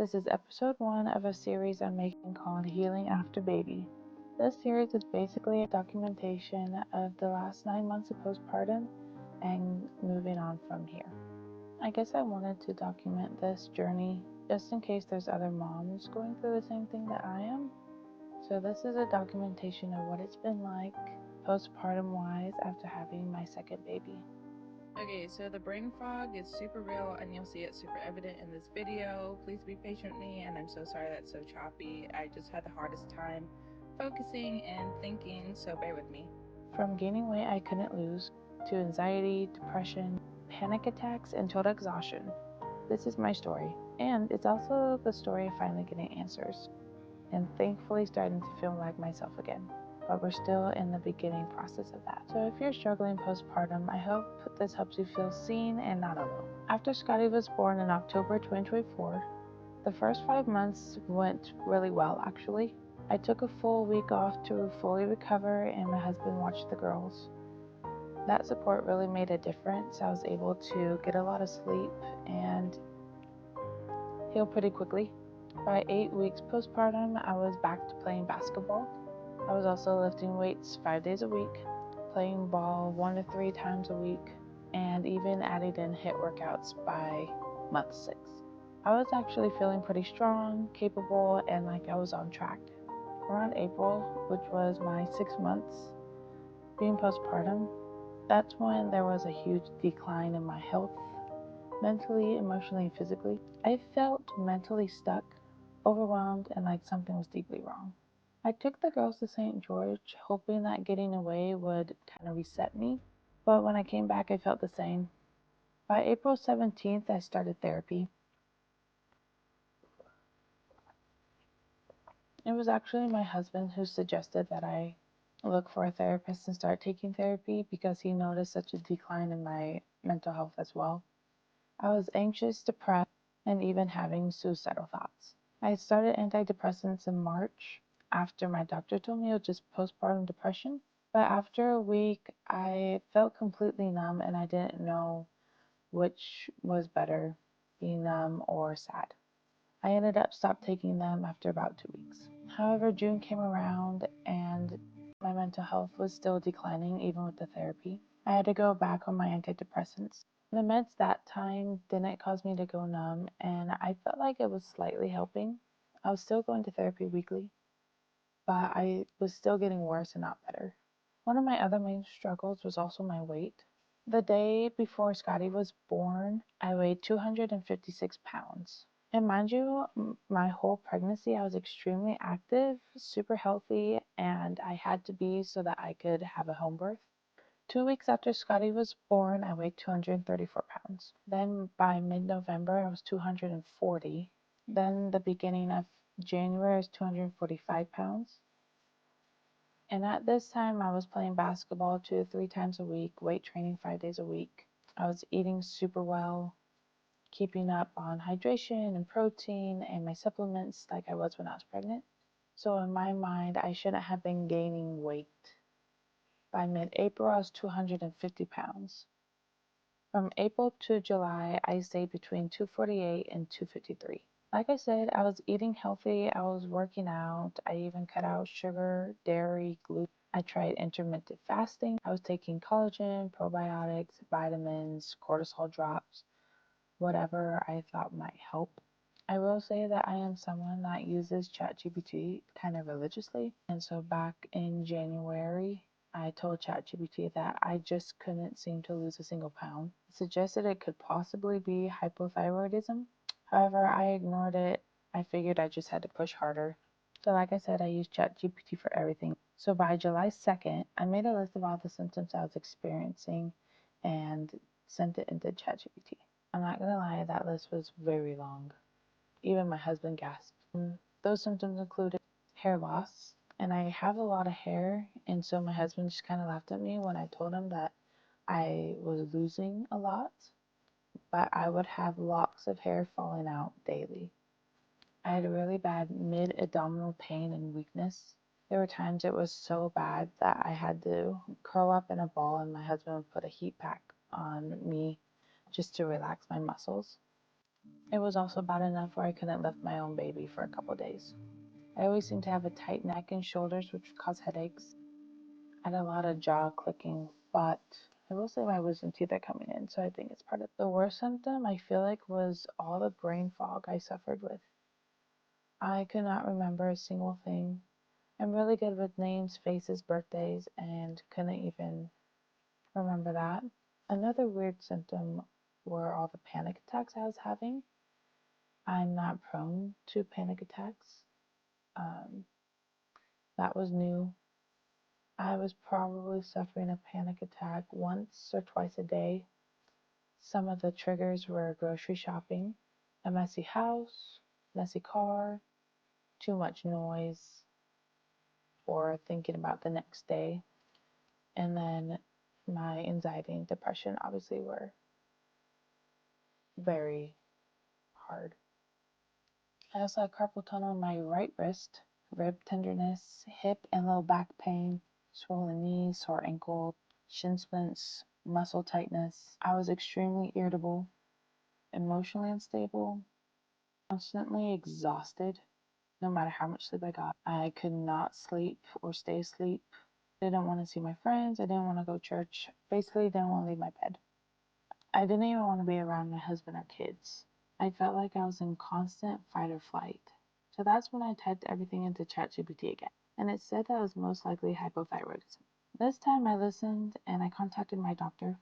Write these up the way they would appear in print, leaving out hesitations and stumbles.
This is episode 1 of a series I'm making called Healing After Baby. This series is basically a documentation of the last 9 months of postpartum and moving on from here. I guess I wanted to document this journey just in case there's other moms going through the same thing that I am. So this is a documentation of what it's been like postpartum wise after having my second baby. Okay, so the brain fog is super real and you'll see it super evident in this video. Please be patient with me, and I'm so sorry that's so choppy. I just had the hardest time focusing and thinking, so bear with me. From gaining weight I couldn't lose, to anxiety, depression, panic attacks, and total exhaustion. This is my story, and it's also the story of finally getting answers, and thankfully starting to feel like myself again. But we're still in the beginning process of that. So if you're struggling postpartum, I hope this helps you feel seen and not alone. After Scotty was born in October 2024, the first 5 months went really well actually. I took a full week off to fully recover, and my husband watched the girls. That support really made a difference. I was able to get a lot of sleep and heal pretty quickly. By 8 weeks postpartum, I was back to playing basketball. I was also lifting weights 5 days a week, playing ball 1 to 3 times a week, and even added in HIIT workouts by month 6. I was actually feeling pretty strong, capable, and like I was on track. Around April, which was my 6 months being postpartum, that's when there was a huge decline in my health, mentally, emotionally, and physically. I felt mentally stuck, overwhelmed, and like something was deeply wrong. I took the girls to St. George, hoping that getting away would kind of reset me, but when I came back, I felt the same. By April 17th, I started therapy. It was actually my husband who suggested that I look for a therapist and start taking therapy because he noticed such a decline in my mental health as well. I was anxious, depressed, and even having suicidal thoughts. I started antidepressants in March after my doctor told me it was just postpartum depression. But after a week, I felt completely numb and I didn't know which was better, being numb or sad. I ended up stopped taking them after about 2 weeks. However, June came around and my mental health was still declining even with the therapy. I had to go back on my antidepressants. The meds that time didn't cause me to go numb, and I felt like it was slightly helping. I was still going to therapy weekly, but I was still getting worse and not better. One of my other main struggles was also my weight. The day before Scotty was born, I weighed 256 pounds. And mind you, my whole pregnancy, I was extremely active, super healthy, and I had to be so that I could have a home birth. 2 weeks after Scotty was born, I weighed 234 pounds. Then by mid-November, I was 240. Then the beginning of January, I was 245 pounds. And at this time, I was playing basketball 2 to 3 times a week, weight training 5 days a week. I was eating super well, keeping up on hydration and protein and my supplements like I was when I was pregnant. So in my mind, I shouldn't have been gaining weight. By mid-April, I was 250 pounds. From April to July, I stayed between 248 and 253. Like I said, I was eating healthy, I was working out, I even cut out sugar, dairy, gluten. I tried intermittent fasting. I was taking collagen, probiotics, vitamins, cortisol drops, whatever I thought might help. I will say that I am someone that uses ChatGPT kind of religiously. And so back in January, I told ChatGPT that I just couldn't seem to lose a single pound. It suggested it could possibly be hypothyroidism. However, I ignored it. I figured I just had to push harder. So like I said, I use ChatGPT for everything. So by July 2nd, I made a list of all the symptoms I was experiencing and sent it into ChatGPT. I'm not gonna lie, that list was very long. Even my husband gasped. Those symptoms included hair loss, and I have a lot of hair, and so my husband just kind of laughed at me when I told him that I was losing a lot, but I would have locks of hair falling out daily. I had a really bad mid-abdominal pain and weakness. There were times it was so bad that I had to curl up in a ball and my husband would put a heat pack on me just to relax my muscles. It was also bad enough where I couldn't lift my own baby for a couple days. I always seemed to have a tight neck and shoulders, which would cause headaches. I had a lot of jaw clicking, but I will say my wisdom teeth are coming in, so I think it's part of the worst symptom I feel like was all the brain fog I suffered with. I could not remember a single thing. I'm really good with names, faces, birthdays, and couldn't even remember that. Another weird symptom were all the panic attacks I was having. I'm not prone to panic attacks. Um, that was new. I was probably suffering a panic attack once or twice a day. Some of the triggers were grocery shopping, a messy house, messy car, too much noise, or thinking about the next day. And then my anxiety and depression obviously were very hard. I also had carpal tunnel in my right wrist, rib tenderness, hip and low back pain, swollen knees, sore ankle, shin splints, muscle tightness. I was extremely irritable, emotionally unstable, constantly exhausted, no matter how much sleep I got. I could not sleep or stay asleep. I didn't want to see my friends. I didn't want to go to church. Basically, didn't want to leave my bed. I didn't even want to be around my husband or kids. I felt like I was in constant fight or flight. So that's when I typed everything into ChatGPT again, and it said that I was most likely hypothyroidism. This time I listened and I contacted my doctor.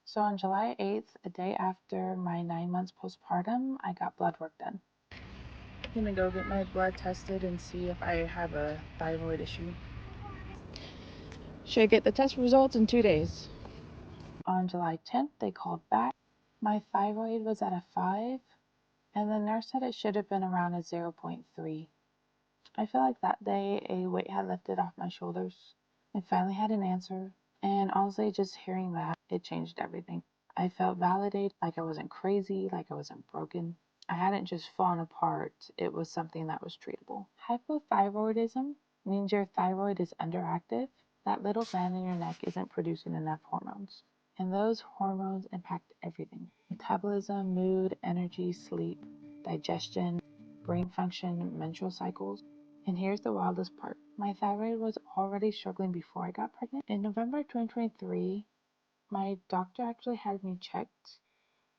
So on July 8th, a day after my 9 months postpartum, I got blood work done. I'm gonna go get my blood tested and see if I have a thyroid issue. Should get the test results in 2 days. On July 10th, they called back. My thyroid was at a 5, and the nurse said it should have been around a 0.3. I feel like that day a weight had lifted off my shoulders. I finally had an answer, and honestly, just hearing that, it changed everything. I felt validated, like I wasn't crazy, like I wasn't broken. I hadn't just fallen apart, it was something that was treatable. Hypothyroidism means your thyroid is underactive. That little gland in your neck isn't producing enough hormones. And those hormones impact everything: metabolism, mood, energy, sleep, digestion, brain function, menstrual cycles. And here's the wildest part. My thyroid was already struggling before I got pregnant. In November 2023, my doctor actually had me checked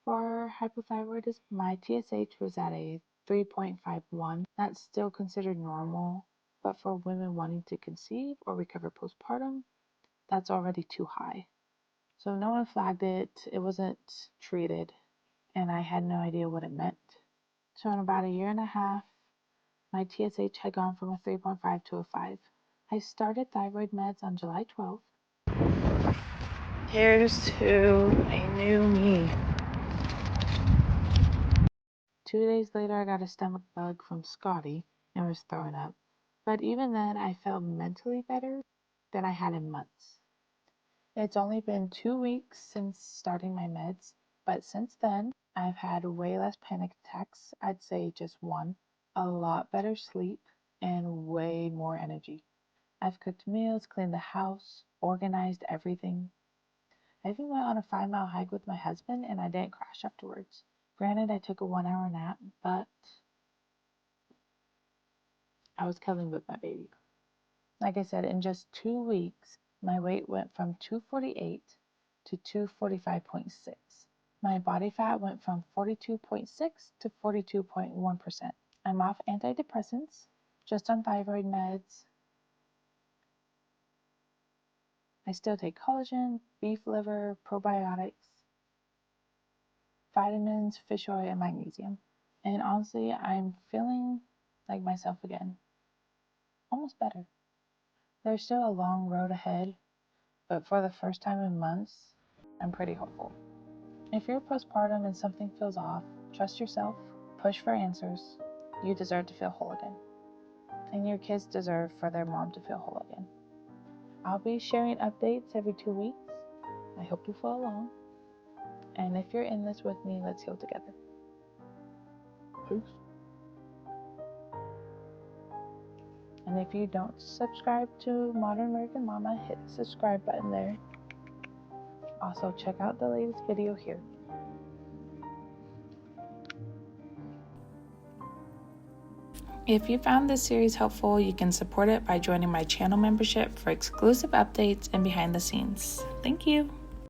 for hypothyroidism. My TSH was at a 3.51. That's still considered normal, but for women wanting to conceive or recover postpartum, that's already too high. So no one flagged it, it wasn't treated, and I had no idea what it meant. So in about a year and a half, my TSH had gone from a 3.5 to a 5. I started thyroid meds on July 12th. Here's to a new me. 2 days later, I got a stomach bug from Scotty and was throwing up. But even then, I felt mentally better than I had in months. It's only been 2 weeks since starting my meds, but since then, I've had way less panic attacks, I'd say just one, a lot better sleep, and way more energy. I've cooked meals, cleaned the house, organized everything. I even went on a 5-mile hike with my husband and I didn't crash afterwards. Granted, I took a 1-hour nap, but I was cuddling with my baby. Like I said, in just 2 weeks, my weight went from 248 to 245.6. My body fat went from 42.6 to 42.1%. I'm off antidepressants, just on thyroid meds. I still take collagen, beef liver, probiotics, vitamins, fish oil, and magnesium. And honestly, I'm feeling like myself again. Almost better. There's still a long road ahead, but for the first time in months, I'm pretty hopeful. If you're postpartum and something feels off, trust yourself, push for answers. You deserve to feel whole again. And your kids deserve for their mom to feel whole again. I'll be sharing updates every 2 weeks. I hope you follow along. And if you're in this with me, let's heal together. Peace. And if you don't subscribe to Modern American Mama, hit the subscribe button there. Also, check out the latest video here. If you found this series helpful, you can support it by joining my channel membership for exclusive updates and behind the scenes. Thank you.